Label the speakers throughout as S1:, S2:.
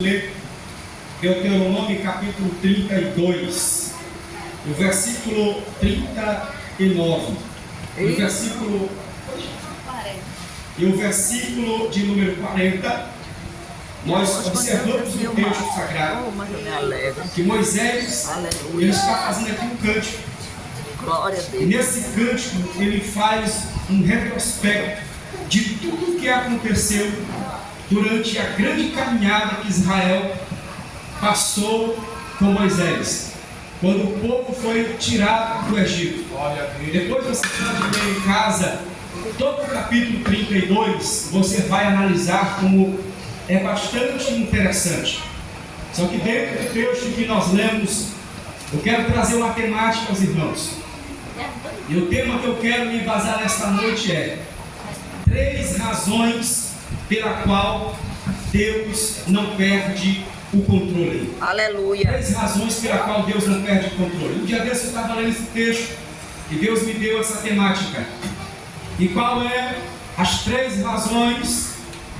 S1: ler Deuteronômio capítulo 32, o versículo 39, o versículo de número 40. Nós observamos no texto sagrado que Moisés ele está fazendo aqui um cântico. E nesse cântico ele faz um retrospecto de tudo o que aconteceu durante a grande caminhada que Israel passou com Moisés, quando o povo foi tirado do Egito. Depois você pode ler em casa todo o capítulo 32, você vai analisar como é bastante interessante. Só que dentro do texto que nós lemos, eu quero trazer uma temática aos irmãos. E o tema que eu quero me embasar nesta noite é 3 razões pela qual Deus não perde o controle.
S2: Aleluia.
S1: 3 razões pela qual Deus não perde o controle. Um dia desse eu estava lendo esse texto e Deus me deu essa temática. E qual é as 3 razões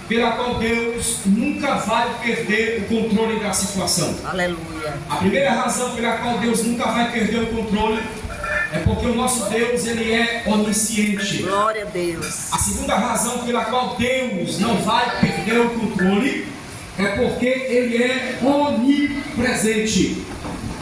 S1: pela qual Deus nunca vai perder o controle da situação?
S2: Aleluia.
S1: A primeira razão pela qual Deus nunca vai perder o controle é porque o nosso Deus, ele é onisciente.
S2: Glória a Deus.
S1: A segunda razão pela qual Deus não vai perder o controle é porque ele é onipresente.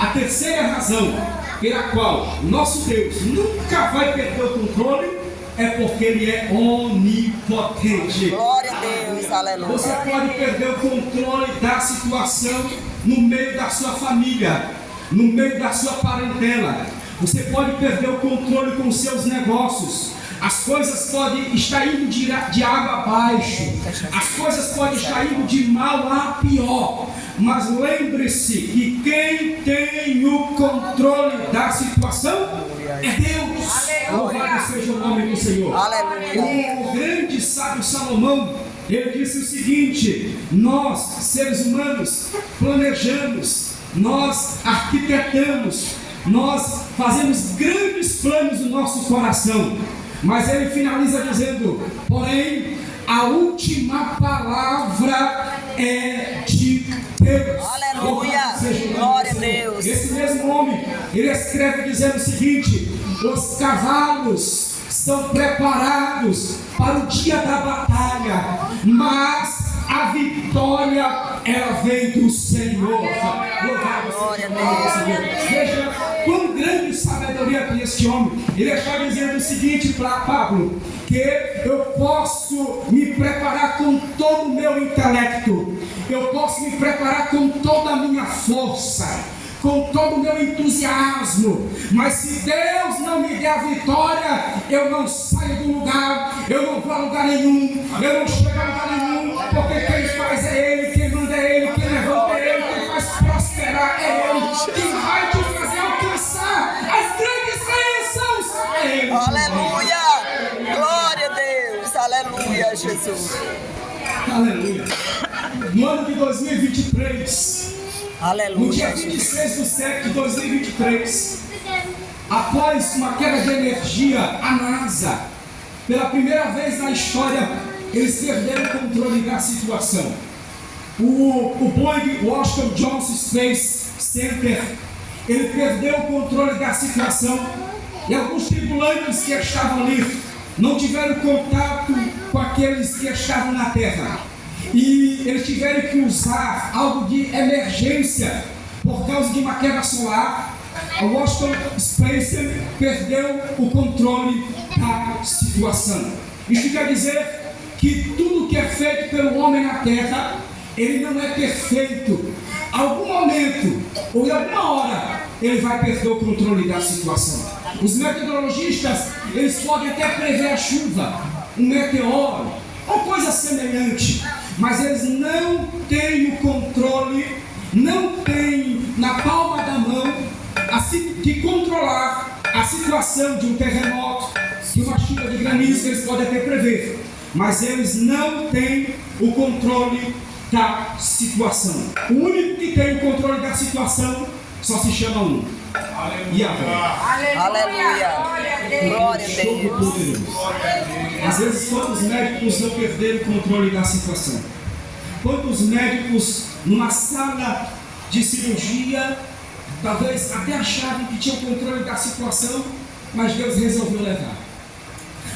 S1: A terceira razão pela qual o nosso Deus nunca vai perder o controle é porque ele é onipotente.
S2: Glória a Deus, aleluia.
S1: Você pode perder o controle da situação no meio da sua família, no meio da sua parentela. Você pode perder o controle com os seus negócios. As coisas podem estar indo de água abaixo. As coisas podem estar indo de mal a pior. Mas lembre-se que quem tem o controle da situação é Deus. Louvado seja o nome do Senhor.
S2: Aleluia.
S1: O grande sábio Salomão, ele disse o seguinte: nós, seres humanos, planejamos, nós arquitetamos, nós fazemos grandes planos no nosso coração, mas ele finaliza dizendo: porém, a última palavra é de Deus.
S2: Aleluia, glória a Deus.
S1: Esse mesmo homem, ele escreve dizendo o seguinte: os cavalos são preparados para o dia da batalha, mas a vitória, ela vem do Senhor. Louvado seja o nome do Senhor. Veja quão grande sabedoria tem este homem. Ele está dizendo o seguinte para Pablo: que eu posso me preparar com todo o meu intelecto, eu posso me preparar com toda a minha força, com todo o meu entusiasmo, mas se Deus não me der a vitória, eu não saio do lugar, eu não vou a lugar nenhum, eu não chego a lugar nenhum, porque quem faz é Ele, quem manda é Ele, quem levanta é Ele, quem faz prosperar é Ele, quem vai te fazer alcançar as grandes bênçãos é Ele.
S2: Aleluia, glória a Deus, aleluia, Jesus.
S1: Aleluia. No ano de 2023,
S2: Aleluia.
S1: no dia 26 de setembro de 2023, após uma queda de energia, a NASA, pela primeira vez na história, eles perderam o controle da situação. O Boeing Washington Johnson Space Center, ele perdeu o controle da situação, e alguns tripulantes que estavam ali não tiveram contato com aqueles que estavam na Terra. E eles tiveram que usar algo de emergência por causa de uma queda solar. O Washington Space perdeu o controle da situação. Isso quer dizer que tudo que é feito pelo homem na terra, ele não é perfeito. Algum momento ou em alguma hora ele vai perder o controle da situação. Os meteorologistas, eles podem até prever a chuva, um meteoro ou coisa semelhante, mas eles não têm o controle, não têm na palma da mão de controlar a situação de um terremoto, de uma chuva de granizo. Eles podem até prever, mas eles não têm o controle da situação. O único que tem o controle da situação só se chama um: Yahvé.
S2: Aleluia, glória a Deus.
S1: Às vezes, quando os médicos não perderam o controle da situação, Quantos médicos numa sala de cirurgia, talvez até achavam que tinham controle da situação, mas Deus resolveu levar.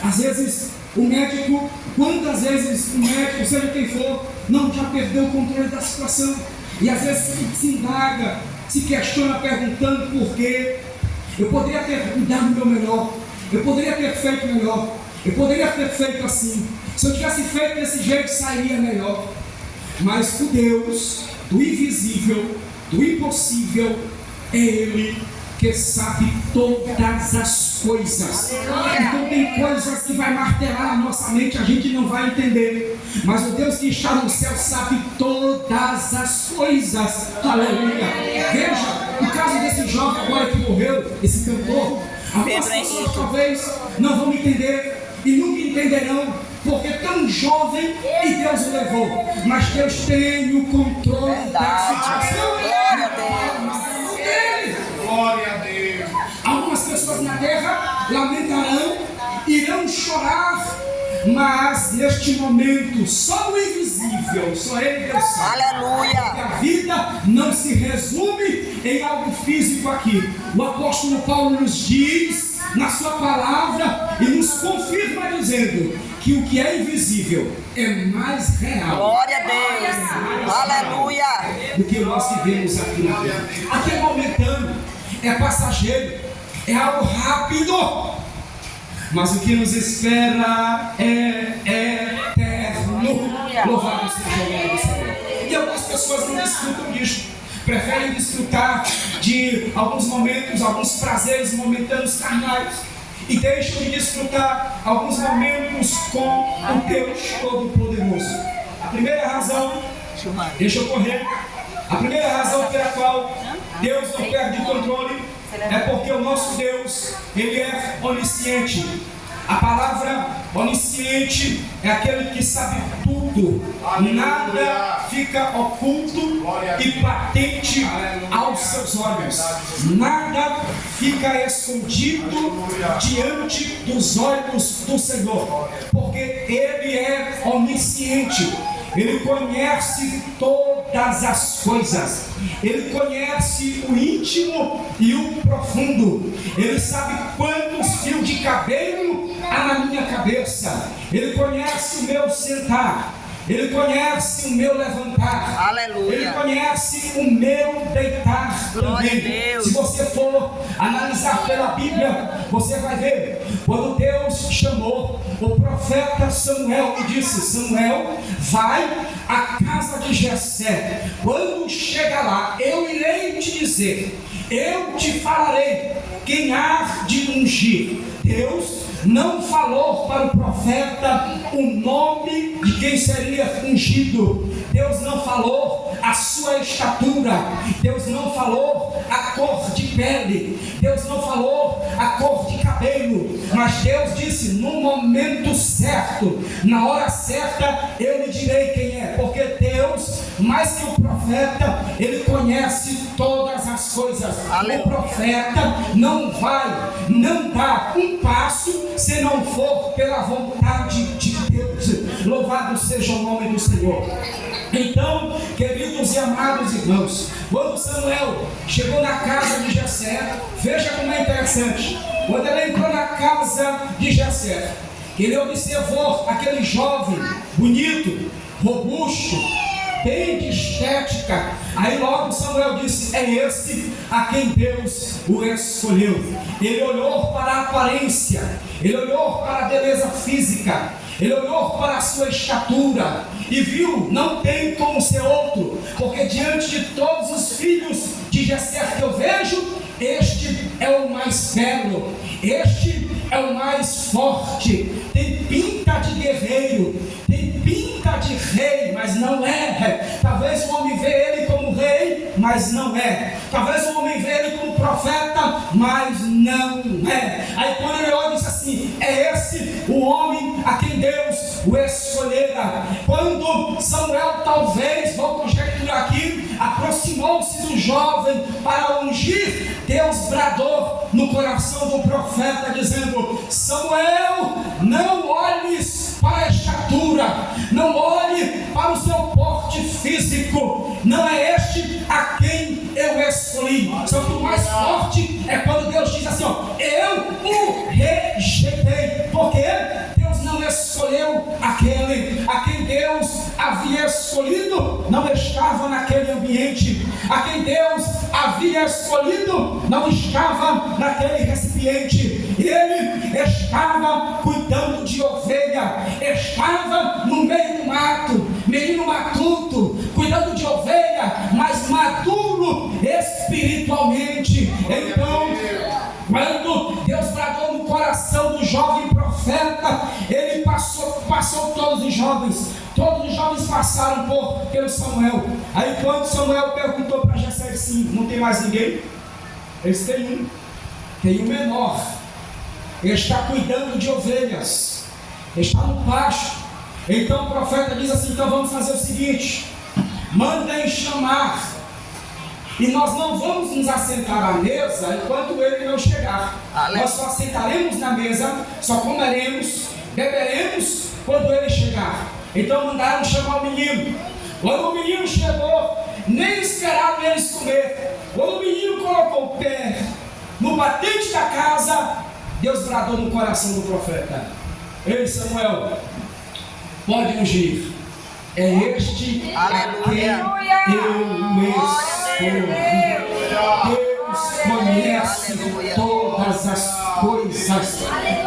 S1: Às vezes o médico, quantas vezes o médico, seja quem for, não já perdeu o controle da situação, e às vezes se indaga, se questiona perguntando por quê. Eu poderia ter dado o meu melhor, eu poderia ter feito melhor, eu poderia ter feito assim. Se eu tivesse feito desse jeito, sairia melhor. Mas o Deus do invisível, do impossível, é Ele que sabe todas as coisas. Então tem coisas que vai martelar a nossa mente, a gente não vai entender. Mas o Deus que está no céu sabe todas as coisas. Aleluia. Veja o caso desse jovem agora que morreu, esse cantor. Algumas pessoas talvez não vão entender e nunca entenderão, porque tão jovem e Deus o levou. Mas Deus tem o controle da situação.
S2: Glória a Deus.
S1: Ele.
S3: Glória a Deus.
S1: Algumas pessoas na terra lamentarão, irão chorar, mas neste momento só o invisível, só Ele Deus sabe.
S2: Aleluia.
S1: A vida não se resume em algo físico aqui. O apóstolo Paulo nos diz na sua palavra e nos confirma dizendo que o que é invisível é mais real.
S2: Glória a Deus. Aleluia.
S1: Do que nós vivemos aqui na terra. Aqui é momentâneo, é passageiro, é algo rápido, mas o que nos espera é eterno. Louvado seja o nome do Senhor. E algumas pessoas não desfrutam disso, preferem desfrutar de alguns momentos, alguns prazeres momentâneos carnais, e deixam de desfrutar alguns momentos com o Deus Todo-Poderoso. A primeira razão, deixa eu correr, a primeira razão pela qual Deus não perde o controle é porque o nosso Deus, Ele é onisciente. A palavra onisciente é aquele que sabe tudo, nada fica oculto e patente aos seus olhos, nada fica escondido diante dos olhos do Senhor, porque Ele é onisciente. Ele conhece todas as coisas. Ele conhece o íntimo e o profundo. Ele sabe quantos fios de cabelo há na minha cabeça. Ele conhece o meu sentar. Ele conhece o meu levantar.
S2: Aleluia.
S1: Ele conhece o meu deitar também. Se você for analisar pela Bíblia, você vai ver. Quando Deus chamou o profeta Samuel e disse: Samuel, vai à casa de Jessé. Quando chegar lá, eu irei te dizer, eu te falarei quem há de ungir. Deus não falou para o profeta o nome de quem seria ungido. Deus não falou a sua estatura. Deus não falou a cor de pele. Deus não falou a cor de cabelo. Mas Deus disse: no momento certo, na hora certa, eu lhe direi quem é. Porque Deus, mais que o profeta, Ele conhece todas as coisas. O profeta não dá um passo se não for pela vontade de Deus. Louvado seja o nome do Senhor. Então, queridos e amados irmãos, quando Samuel chegou na casa de Jessé, veja como é interessante. Quando ele entrou na casa de Jessé, ele observou aquele jovem bonito, robusto, bem de estética. Aí logo Samuel disse: é esse a quem Deus o escolheu. Ele olhou para a aparência, ele olhou para a beleza física, ele olhou para a sua estatura e viu: não tem como ser outro, porque diante de todos os filhos de Jessé que eu vejo, este é o mais belo, este é o mais forte, tem pinta de guerreiro, tem pinta de rei, mas não é. Talvez o homem vê ele como rei, mas não é. Talvez o homem vê ele como profeta, mas não é. Aí quando ele olha, diz assim: é esse o homem a quem Deus o escolhera. Quando Samuel, talvez, vou conjecturar aqui, aproximou-se do jovem para ungir, Deus bradou no coração do profeta dizendo: Samuel, não olhes para a estatura, não olhe para o seu porte forte físico, não é este a quem eu escolhi. Só que o mais forte é quando Deus diz assim, ó, eu o rejeitei. Por quê? Deus não escolheu aquele a quem Deus havia escolhido, não estava naquele ambiente. A quem Deus havia escolhido não estava naquele recipiente. Ele estava cuidando de ovelha, estava no meio do mato, menino matuto, cuidando de ovelha, mas maduro espiritualmente. Então, quando Deus bradou no coração do jovem profeta, ele passou todos os jovens passaram pelo Samuel. Aí quando Samuel perguntou para Jessé, sim, não tem mais ninguém? Eles têm um menor, ele está cuidando de ovelhas, está no pasto. Então o profeta diz assim, então vamos fazer o seguinte, mandem chamar, e nós não vamos nos assentar à mesa enquanto ele não chegar. Nós só assentaremos na mesa, só comeremos, beberemos quando ele chegar. Então mandaram chamar o menino. Quando o menino chegou, nem esperaram eles comer. Quando o menino colocou o pé no batente da casa, Deus bradou no coração do profeta, ei Samuel, pode ungir, é este a quem eu escolhi. Deus conhece todas as coisas.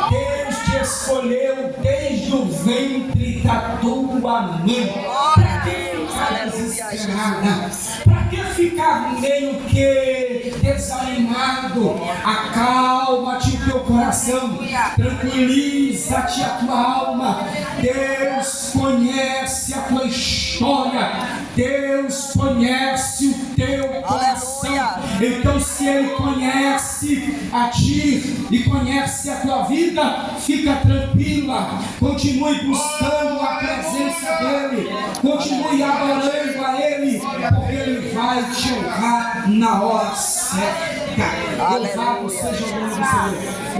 S1: Deus te escolheu desde o ventre da tua mãe. Para que ficar desesperada? Para que ficar meio que desanimado? Acalma-te o teu coração, tranquiliza-te a tua alma. Deus conhece a tua história, Deus conhece o teu coração. Então, se Ele conhece a ti e conhece a tua vida, fica tranquila, continue buscando a presença dEle, continue adorando a Ele, porque Ele vai te honrar na hora certa. Louvado seja o nome do Senhor.